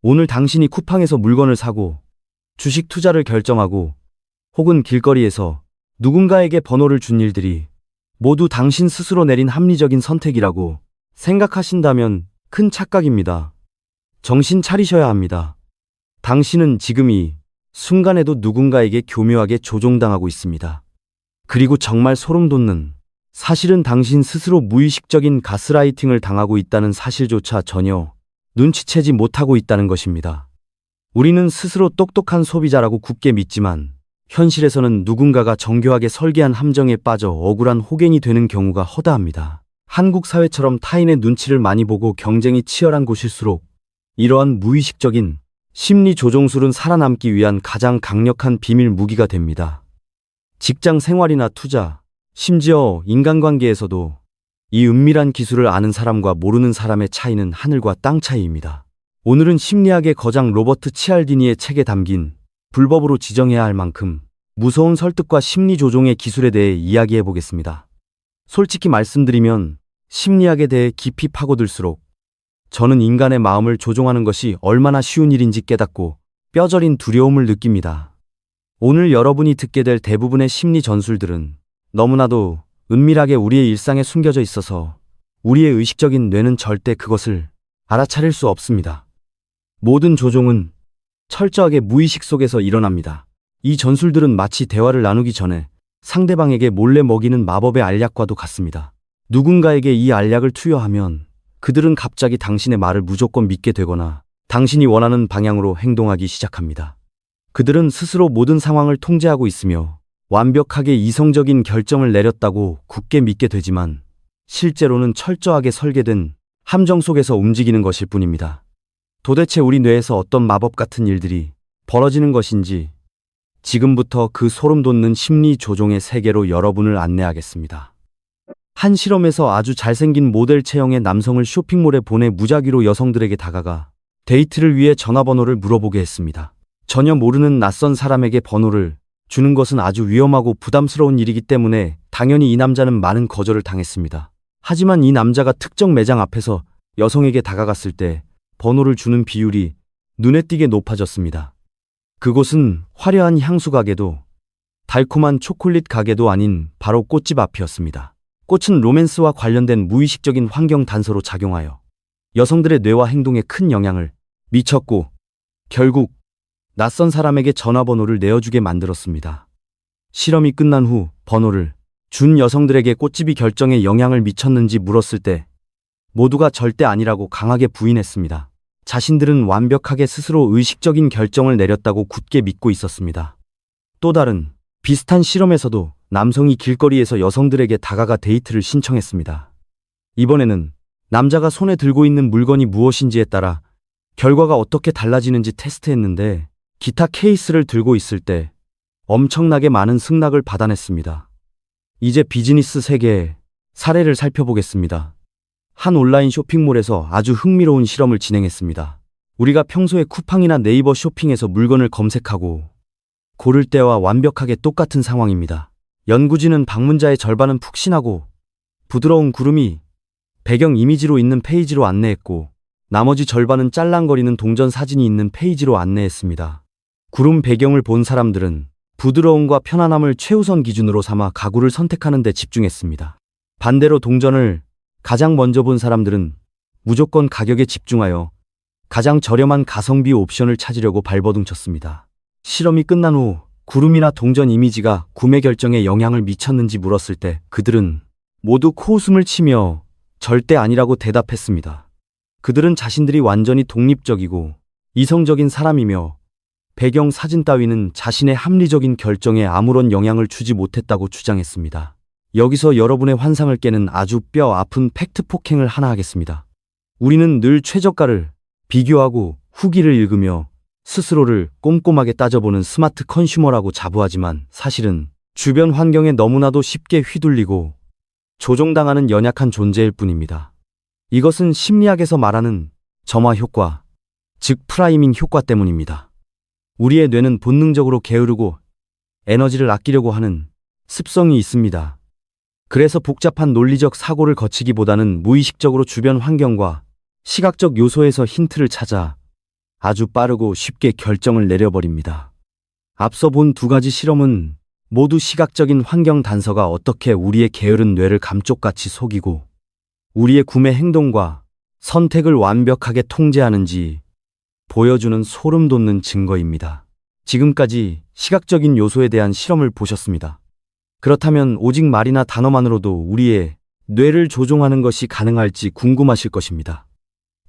오늘 당신이 쿠팡에서 물건을 사고 주식 투자를 결정하고 혹은 길거리에서 누군가에게 번호를 준 일들이 모두 당신 스스로 내린 합리적인 선택이라고 생각하신다면 큰 착각입니다. 정신 차리셔야 합니다. 당신은 지금 이 순간에도 누군가에게 교묘하게 조종당하고 있습니다. 그리고 정말 소름 돋는 사실은 당신 스스로 무의식적인 가스라이팅을 당하고 있다는 사실조차 전혀 눈치채지 못하고 있다는 것입니다. 우리는 스스로 똑똑한 소비자라고 굳게 믿지만 현실에서는 누군가가 정교하게 설계한 함정에 빠져 억울한 호갱이 되는 경우가 허다합니다. 한국 사회처럼 타인의 눈치를 많이 보고 경쟁이 치열한 곳일수록 이러한 무의식적인 심리 조종술은 살아남기 위한 가장 강력한 비밀 무기가 됩니다. 직장 생활이나 투자, 심지어 인간관계에서도 이 은밀한 기술을 아는 사람과 모르는 사람의 차이는 하늘과 땅 차이입니다. 오늘은 심리학의 거장 로버트 치알디니의 책에 담긴 불법으로 지정해야 할 만큼 무서운 설득과 심리 조종의 기술에 대해 이야기해 보겠습니다. 솔직히 말씀드리면 심리학에 대해 깊이 파고들수록 저는 인간의 마음을 조종하는 것이 얼마나 쉬운 일인지 깨닫고 뼈저린 두려움을 느낍니다. 오늘 여러분이 듣게 될 대부분의 심리 전술들은 너무나도 은밀하게 우리의 일상에 숨겨져 있어서 우리의 의식적인 뇌는 절대 그것을 알아차릴 수 없습니다. 모든 조종은 철저하게 무의식 속에서 일어납니다. 이 전술들은 마치 대화를 나누기 전에 상대방에게 몰래 먹이는 마법의 알약과도 같습니다. 누군가에게 이 알약을 투여하면 그들은 갑자기 당신의 말을 무조건 믿게 되거나 당신이 원하는 방향으로 행동하기 시작합니다. 그들은 스스로 모든 상황을 통제하고 있으며 완벽하게 이성적인 결정을 내렸다고 굳게 믿게 되지만 실제로는 철저하게 설계된 함정 속에서 움직이는 것일 뿐입니다. 도대체 우리 뇌에서 어떤 마법 같은 일들이 벌어지는 것인지 지금부터 그 소름 돋는 심리 조종의 세계로 여러분을 안내하겠습니다. 한 실험에서 아주 잘생긴 모델 체형의 남성을 쇼핑몰에 보내 무작위로 여성들에게 다가가 데이트를 위해 전화번호를 물어보게 했습니다. 전혀 모르는 낯선 사람에게 번호를 주는 것은 아주 위험하고 부담스러운 일이기 때문에 당연히 이 남자는 많은 거절을 당했습니다. 하지만 이 남자가 특정 매장 앞에서 여성에게 다가갔을 때 번호를 주는 비율이 눈에 띄게 높아졌습니다. 그곳은 화려한 향수 가게도 달콤한 초콜릿 가게도 아닌 바로 꽃집 앞이었습니다. 꽃은 로맨스와 관련된 무의식적인 환경 단서로 작용하여 여성들의 뇌와 행동에 큰 영향을 미쳤고 결국 낯선 사람에게 전화번호를 내어주게 만들었습니다. 실험이 끝난 후 번호를 준 여성들에게 꽃집이 결정에 영향을 미쳤는지 물었을 때 모두가 절대 아니라고 강하게 부인했습니다. 자신들은 완벽하게 스스로 의식적인 결정을 내렸다고 굳게 믿고 있었습니다. 또 다른 비슷한 실험에서도 남성이 길거리에서 여성들에게 다가가 데이트를 신청했습니다. 이번에는 남자가 손에 들고 있는 물건이 무엇인지에 따라 결과가 어떻게 달라지는지 테스트했는데 기타 케이스를 들고 있을 때 엄청나게 많은 승낙을 받아냈습니다. 이제 비즈니스 세계의 사례를 살펴보겠습니다. 한 온라인 쇼핑몰에서 아주 흥미로운 실험을 진행했습니다. 우리가 평소에 쿠팡이나 네이버 쇼핑에서 물건을 검색하고 고를 때와 완벽하게 똑같은 상황입니다. 연구진은 방문자의 절반은 푹신하고 부드러운 구름이 배경 이미지로 있는 페이지로 안내했고 나머지 절반은 짤랑거리는 동전 사진이 있는 페이지로 안내했습니다. 구름 배경을 본 사람들은 부드러움과 편안함을 최우선 기준으로 삼아 가구를 선택하는 데 집중했습니다. 반대로 동전을 가장 먼저 본 사람들은 무조건 가격에 집중하여 가장 저렴한 가성비 옵션을 찾으려고 발버둥쳤습니다. 실험이 끝난 후 구름이나 동전 이미지가 구매 결정에 영향을 미쳤는지 물었을 때 그들은 모두 코웃음을 치며 절대 아니라고 대답했습니다. 그들은 자신들이 완전히 독립적이고 이성적인 사람이며 배경 사진 따위는 자신의 합리적인 결정에 아무런 영향을 주지 못했다고 주장했습니다. 여기서 여러분의 환상을 깨는 아주 뼈 아픈 팩트 폭행을 하나 하겠습니다. 우리는 늘 최저가를 비교하고 후기를 읽으며 스스로를 꼼꼼하게 따져보는 스마트 컨슈머라고 자부하지만 사실은 주변 환경에 너무나도 쉽게 휘둘리고 조종당하는 연약한 존재일 뿐입니다. 이것은 심리학에서 말하는 점화 효과, 즉 프라이밍 효과 때문입니다. 우리의 뇌는 본능적으로 게으르고 에너지를 아끼려고 하는 습성이 있습니다. 그래서 복잡한 논리적 사고를 거치기보다는 무의식적으로 주변 환경과 시각적 요소에서 힌트를 찾아 아주 빠르고 쉽게 결정을 내려버립니다. 앞서 본 두 가지 실험은 모두 시각적인 환경 단서가 어떻게 우리의 게으른 뇌를 감쪽같이 속이고 우리의 구매 행동과 선택을 완벽하게 통제하는지 보여주는 소름 돋는 증거입니다. 지금까지 시각적인 요소에 대한 실험을 보셨습니다. 그렇다면 오직 말이나 단어만으로도 우리의 뇌를 조종하는 것이 가능할지 궁금하실 것입니다.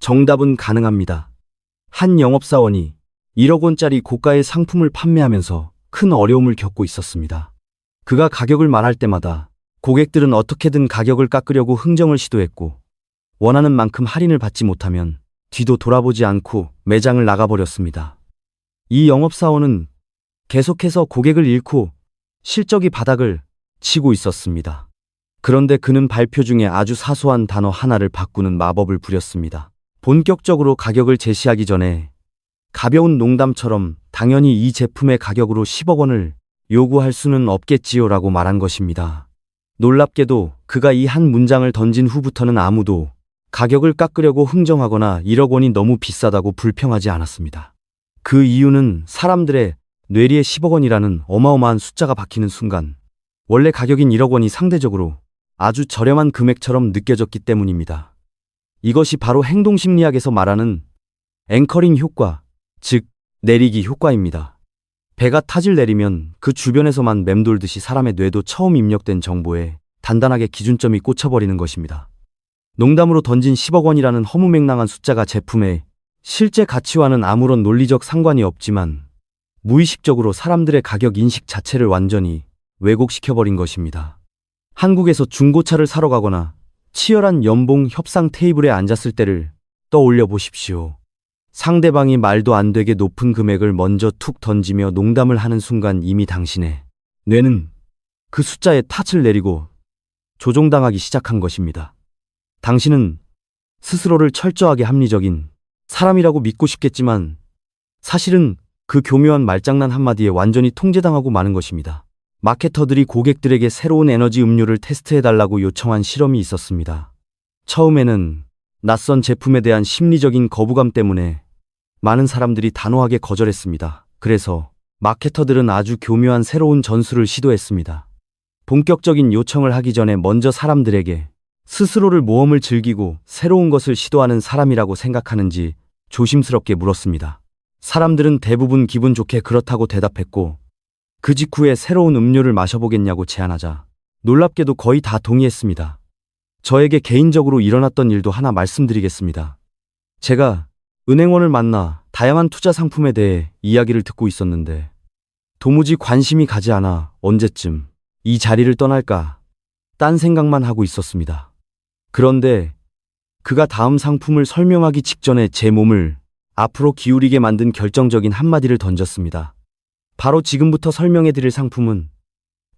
정답은 가능합니다. 한 영업사원이 1억 원짜리 고가의 상품을 판매하면서 큰 어려움을 겪고 있었습니다. 그가 가격을 말할 때마다 고객들은 어떻게든 가격을 깎으려고 흥정을 시도했고 원하는 만큼 할인을 받지 못하면 뒤도 돌아보지 않고 매장을 나가버렸습니다. 이 영업사원은 계속해서 고객을 잃고 실적이 바닥을 치고 있었습니다. 그런데 그는 발표 중에 아주 사소한 단어 하나를 바꾸는 마법을 부렸습니다. 본격적으로 가격을 제시하기 전에 가벼운 농담처럼 당연히 이 제품의 가격으로 10억 원을 요구할 수는 없겠지요라고 말한 것입니다. 놀랍게도 그가 이 한 문장을 던진 후부터는 아무도 가격을 깎으려고 흥정하거나 1억 원이 너무 비싸다고 불평하지 않았습니다. 그 이유는 사람들의 뇌리에 10억 원이라는 어마어마한 숫자가 박히는 순간 원래 가격인 1억 원이 상대적으로 아주 저렴한 금액처럼 느껴졌기 때문입니다. 이것이 바로 행동심리학에서 말하는 앵커링 효과, 즉 내리기 효과입니다. 배가 타질 내리면 그 주변에서만 맴돌듯이 사람의 뇌도 처음 입력된 정보에 단단하게 기준점이 꽂혀버리는 것입니다. 농담으로 던진 10억 원이라는 허무맹랑한 숫자가 제품의 실제 가치와는 아무런 논리적 상관이 없지만 무의식적으로 사람들의 가격 인식 자체를 완전히 왜곡시켜버린 것입니다. 한국에서 중고차를 사러 가거나 치열한 연봉 협상 테이블에 앉았을 때를 떠올려 보십시오. 상대방이 말도 안 되게 높은 금액을 먼저 툭 던지며 농담을 하는 순간 이미 당신의 뇌는 그 숫자에 탓을 내리고 조종당하기 시작한 것입니다. 당신은 스스로를 철저하게 합리적인 사람이라고 믿고 싶겠지만 사실은 그 교묘한 말장난 한마디에 완전히 통제당하고 마는 것입니다. 마케터들이 고객들에게 새로운 에너지 음료를 테스트해달라고 요청한 실험이 있었습니다. 처음에는 낯선 제품에 대한 심리적인 거부감 때문에 많은 사람들이 단호하게 거절했습니다. 그래서 마케터들은 아주 교묘한 새로운 전술을 시도했습니다. 본격적인 요청을 하기 전에 먼저 사람들에게 스스로를 모험을 즐기고 새로운 것을 시도하는 사람이라고 생각하는지 조심스럽게 물었습니다. 사람들은 대부분 기분 좋게 그렇다고 대답했고 그 직후에 새로운 음료를 마셔보겠냐고 제안하자 놀랍게도 거의 다 동의했습니다. 저에게 개인적으로 일어났던 일도 하나 말씀드리겠습니다. 제가 은행원을 만나 다양한 투자 상품에 대해 이야기를 듣고 있었는데 도무지 관심이 가지 않아 언제쯤 이 자리를 떠날까 딴 생각만 하고 있었습니다. 그런데 그가 다음 상품을 설명하기 직전에 제 몸을 앞으로 기울이게 만든 결정적인 한마디를 던졌습니다. 바로 지금부터 설명해 드릴 상품은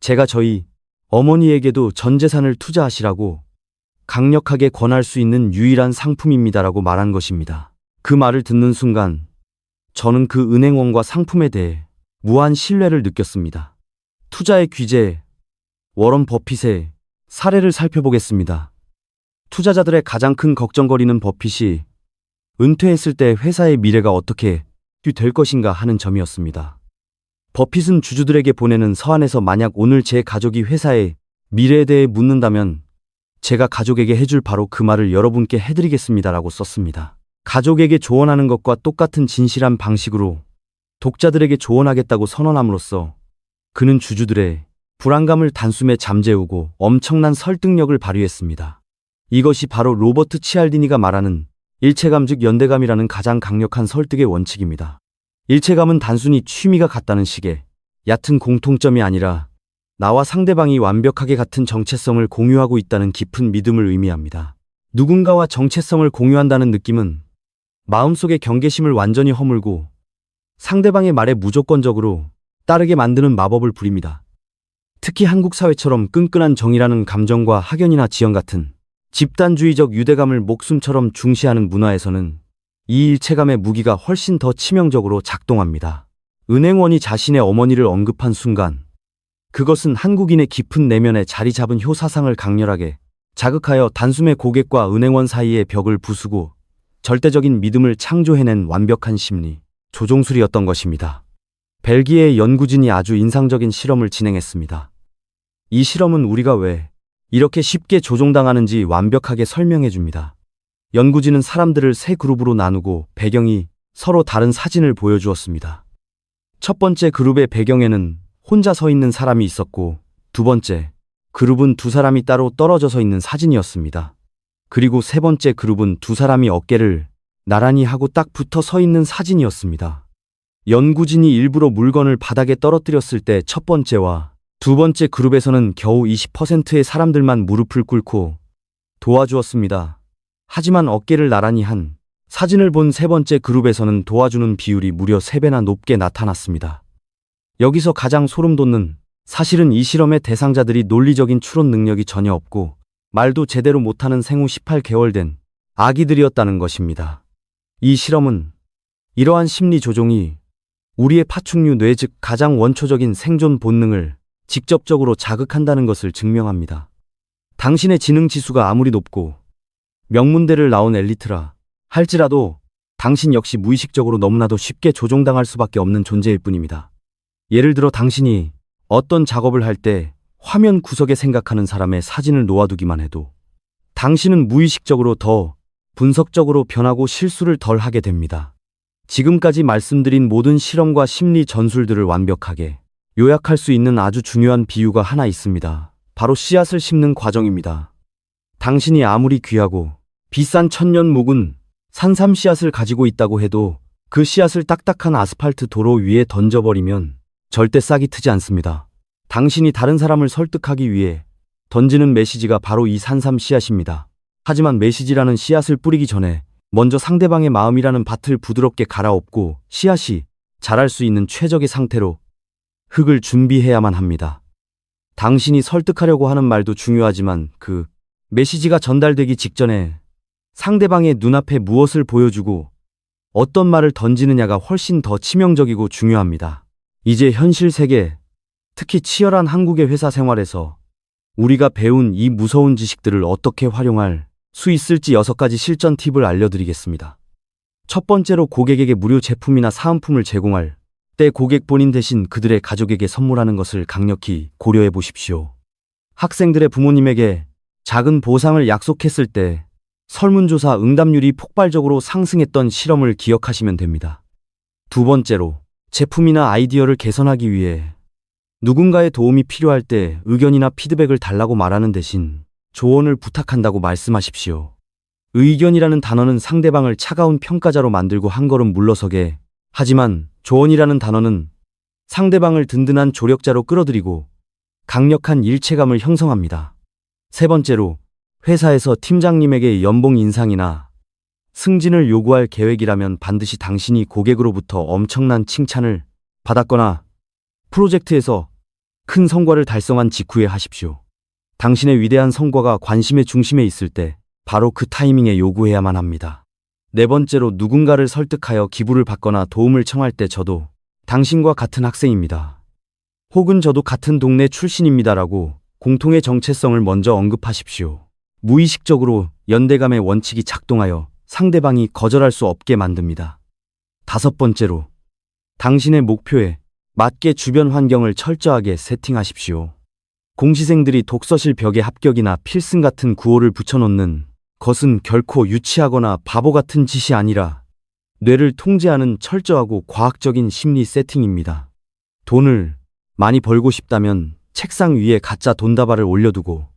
제가 저희 어머니에게도 전 재산을 투자하시라고 강력하게 권할 수 있는 유일한 상품입니다라고 말한 것입니다. 그 말을 듣는 순간 저는 그 은행원과 상품에 대해 무한 신뢰를 느꼈습니다. 투자의 귀재, 워런 버핏의 사례를 살펴보겠습니다. 투자자들의 가장 큰 걱정거리는 버핏이 은퇴했을 때 회사의 미래가 어떻게 될 것인가 하는 점이었습니다. 버핏은 주주들에게 보내는 서한에서 만약 오늘 제 가족이 회사의 미래에 대해 묻는다면 제가 가족에게 해줄 바로 그 말을 여러분께 해드리겠습니다라고 썼습니다. 가족에게 조언하는 것과 똑같은 진실한 방식으로 독자들에게 조언하겠다고 선언함으로써 그는 주주들의 불안감을 단숨에 잠재우고 엄청난 설득력을 발휘했습니다. 이것이 바로 로버트 치알디니가 말하는 일체감 즉 연대감이라는 가장 강력한 설득의 원칙입니다. 일체감은 단순히 취미가 같다는 식의 얕은 공통점이 아니라 나와 상대방이 완벽하게 같은 정체성을 공유하고 있다는 깊은 믿음을 의미합니다. 누군가와 정체성을 공유한다는 느낌은 마음속의 경계심을 완전히 허물고 상대방의 말에 무조건적으로 따르게 만드는 마법을 부립니다. 특히 한국 사회처럼 끈끈한 정이라는 감정과 학연이나 지연 같은 집단주의적 유대감을 목숨처럼 중시하는 문화에서는 이 일체감의 무기가 훨씬 더 치명적으로 작동합니다. 은행원이 자신의 어머니를 언급한 순간 그것은 한국인의 깊은 내면에 자리 잡은 효사상을 강렬하게 자극하여 단숨에 고객과 은행원 사이의 벽을 부수고 절대적인 믿음을 창조해낸 완벽한 심리 조종술이었던 것입니다. 벨기에의 연구진이 아주 인상적인 실험을 진행했습니다. 이 실험은 우리가 왜 이렇게 쉽게 조종당하는지 완벽하게 설명해 줍니다. 연구진은 사람들을 세 그룹으로 나누고 배경이 서로 다른 사진을 보여주었습니다. 첫 번째 그룹의 배경에는 혼자 서 있는 사람이 있었고, 두 번째 그룹은 두 사람이 따로 떨어져서 있는 사진이었습니다. 그리고 세 번째 그룹은 두 사람이 어깨를 나란히 하고 딱 붙어 서 있는 사진이었습니다. 연구진이 일부러 물건을 바닥에 떨어뜨렸을 때 첫 번째와 두 번째 그룹에서는 겨우 20%의 사람들만 무릎을 꿇고 도와주었습니다. 하지만 어깨를 나란히 한 사진을 본 세 번째 그룹에서는 도와주는 비율이 무려 3배나 높게 나타났습니다. 여기서 가장 소름 돋는 사실은 이 실험의 대상자들이 논리적인 추론 능력이 전혀 없고 말도 제대로 못하는 생후 18개월 된 아기들이었다는 것입니다. 이 실험은 이러한 심리 조종이 우리의 파충류 뇌 즉 가장 원초적인 생존 본능을 직접적으로 자극한다는 것을 증명합니다. 당신의 지능 지수가 아무리 높고 명문대를 나온 엘리트라 할지라도 당신 역시 무의식적으로 너무나도 쉽게 조종당할 수밖에 없는 존재일 뿐입니다. 예를 들어 당신이 어떤 작업을 할 때 화면 구석에 생각하는 사람의 사진을 놓아두기만 해도 당신은 무의식적으로 더 분석적으로 변하고 실수를 덜 하게 됩니다. 지금까지 말씀드린 모든 실험과 심리 전술들을 완벽하게 요약할 수 있는 아주 중요한 비유가 하나 있습니다. 바로 씨앗을 심는 과정입니다. 당신이 아무리 귀하고 비싼 천년 묵은 산삼 씨앗을 가지고 있다고 해도 그 씨앗을 딱딱한 아스팔트 도로 위에 던져버리면 절대 싹이 트지 않습니다. 당신이 다른 사람을 설득하기 위해 던지는 메시지가 바로 이 산삼 씨앗입니다. 하지만 메시지라는 씨앗을 뿌리기 전에 먼저 상대방의 마음이라는 밭을 부드럽게 갈아엎고 씨앗이 자랄 수 있는 최적의 상태로 흙을 준비해야만 합니다. 당신이 설득하려고 하는 말도 중요하지만 그 메시지가 전달되기 직전에 상대방의 눈앞에 무엇을 보여주고 어떤 말을 던지느냐가 훨씬 더 치명적이고 중요합니다. 이제 현실 세계, 특히 치열한 한국의 회사 생활에서 우리가 배운 이 무서운 지식들을 어떻게 활용할 수 있을지 6가지 실전 팁을 알려드리겠습니다. 첫 번째로 고객에게 무료 제품이나 사은품을 제공할 때 고객 본인 대신 그들의 가족에게 선물하는 것을 강력히 고려해 보십시오. 학생들의 부모님에게 작은 보상을 약속했을 때 설문조사 응답률이 폭발적으로 상승했던 실험을 기억하시면 됩니다. 두 번째로 제품이나 아이디어를 개선하기 위해 누군가의 도움이 필요할 때 의견이나 피드백을 달라고 말하는 대신 조언을 부탁한다고 말씀하십시오. 의견이라는 단어는 상대방을 차가운 평가자로 만들고 한 걸음 물러서게 하지만 조언이라는 단어는 상대방을 든든한 조력자로 끌어들이고 강력한 일체감을 형성합니다. 세 번째로 회사에서 팀장님에게 연봉 인상이나 승진을 요구할 계획이라면 반드시 당신이 고객으로부터 엄청난 칭찬을 받았거나 프로젝트에서 큰 성과를 달성한 직후에 하십시오. 당신의 위대한 성과가 관심의 중심에 있을 때 바로 그 타이밍에 요구해야만 합니다. 네 번째로 누군가를 설득하여 기부를 받거나 도움을 청할 때 저도 당신과 같은 학생입니다. 혹은 저도 같은 동네 출신입니다라고 공통의 정체성을 먼저 언급하십시오. 무의식적으로 연대감의 원칙이 작동하여 상대방이 거절할 수 없게 만듭니다. 다섯 번째로 당신의 목표에 맞게 주변 환경을 철저하게 세팅하십시오. 공시생들이 독서실 벽에 합격이나 필승 같은 구호를 붙여놓는 것은 결코 유치하거나 바보 같은 짓이 아니라 뇌를 통제하는 철저하고 과학적인 심리 세팅입니다. 돈을 많이 벌고 싶다면 책상 위에 가짜 돈다발을 올려두고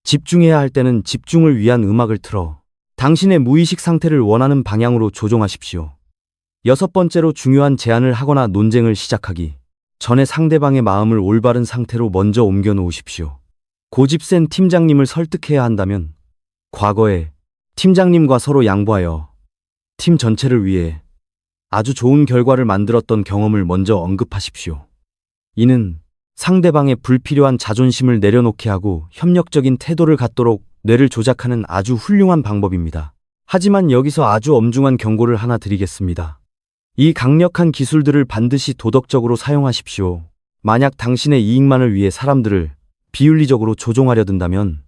집중해야 할 때는 집중을 위한 음악을 틀어 당신의 무의식 상태를 원하는 방향으로 조종하십시오. 여섯 번째로 중요한 제안을 하거나 논쟁을 시작하기 전에 상대방의 마음을 올바른 상태로 먼저 옮겨 놓으십시오. 고집 센 팀장님을 설득해야 한다면 과거에 팀장님과 서로 양보하여 팀 전체를 위해 아주 좋은 결과를 만들었던 경험을 먼저 언급하십시오. 이는 상대방의 불필요한 자존심을 내려놓게 하고 협력적인 태도를 갖도록 뇌를 조작하는 아주 훌륭한 방법입니다. 하지만 여기서 아주 엄중한 경고를 하나 드리겠습니다. 이 강력한 기술들을 반드시 도덕적으로 사용하십시오. 만약 당신의 이익만을 위해 사람들을 비윤리적으로 조종하려 든다면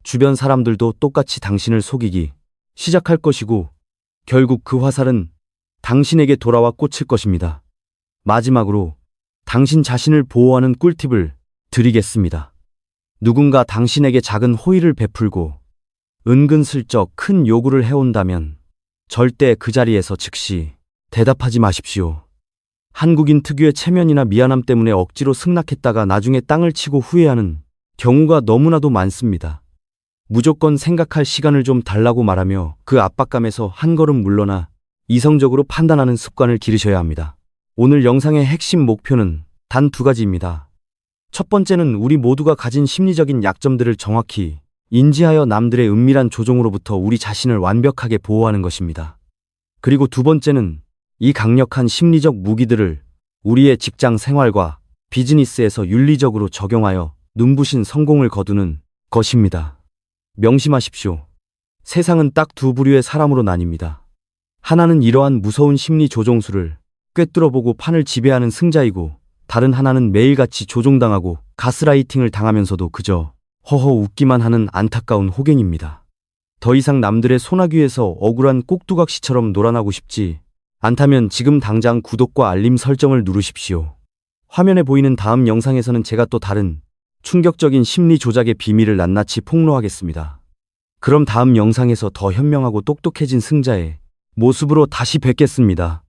주변 사람들도 똑같이 당신을 속이기 시작할 것이고 결국 그 화살은 당신에게 돌아와 꽂힐 것입니다. 마지막으로 당신 자신을 보호하는 꿀팁을 드리겠습니다. 누군가 당신에게 작은 호의를 베풀고 은근슬쩍 큰 요구를 해온다면 절대 그 자리에서 즉시 대답하지 마십시오. 한국인 특유의 체면이나 미안함 때문에 억지로 승낙했다가 나중에 땅을 치고 후회하는 경우가 너무나도 많습니다. 무조건 생각할 시간을 좀 달라고 말하며 그 압박감에서 한 걸음 물러나 이성적으로 판단하는 습관을 기르셔야 합니다. 오늘 영상의 핵심 목표는 단 두 가지입니다. 첫 번째는 우리 모두가 가진 심리적인 약점들을 정확히 인지하여 남들의 은밀한 조종으로부터 우리 자신을 완벽하게 보호하는 것입니다. 그리고 두 번째는 이 강력한 심리적 무기들을 우리의 직장 생활과 비즈니스에서 윤리적으로 적용하여 눈부신 성공을 거두는 것입니다. 명심하십시오. 세상은 딱 두 부류의 사람으로 나뉩니다. 하나는 이러한 무서운 심리 조종술을 꿰뚫어보고 판을 지배하는 승자이고, 다른 하나는 매일같이 조종당하고 가스라이팅을 당하면서도 그저 허허 웃기만 하는 안타까운 호갱입니다. 더 이상 남들의 소나귀에서 억울한 꼭두각시처럼 놀아나고 싶지 않다면 지금 당장 구독과 알림 설정을 누르십시오. 화면에 보이는 다음 영상에서는 제가 또 다른 충격적인 심리 조작의 비밀을 낱낱이 폭로하겠습니다. 그럼 다음 영상에서 더 현명하고 똑똑해진 승자의 모습으로 다시 뵙겠습니다.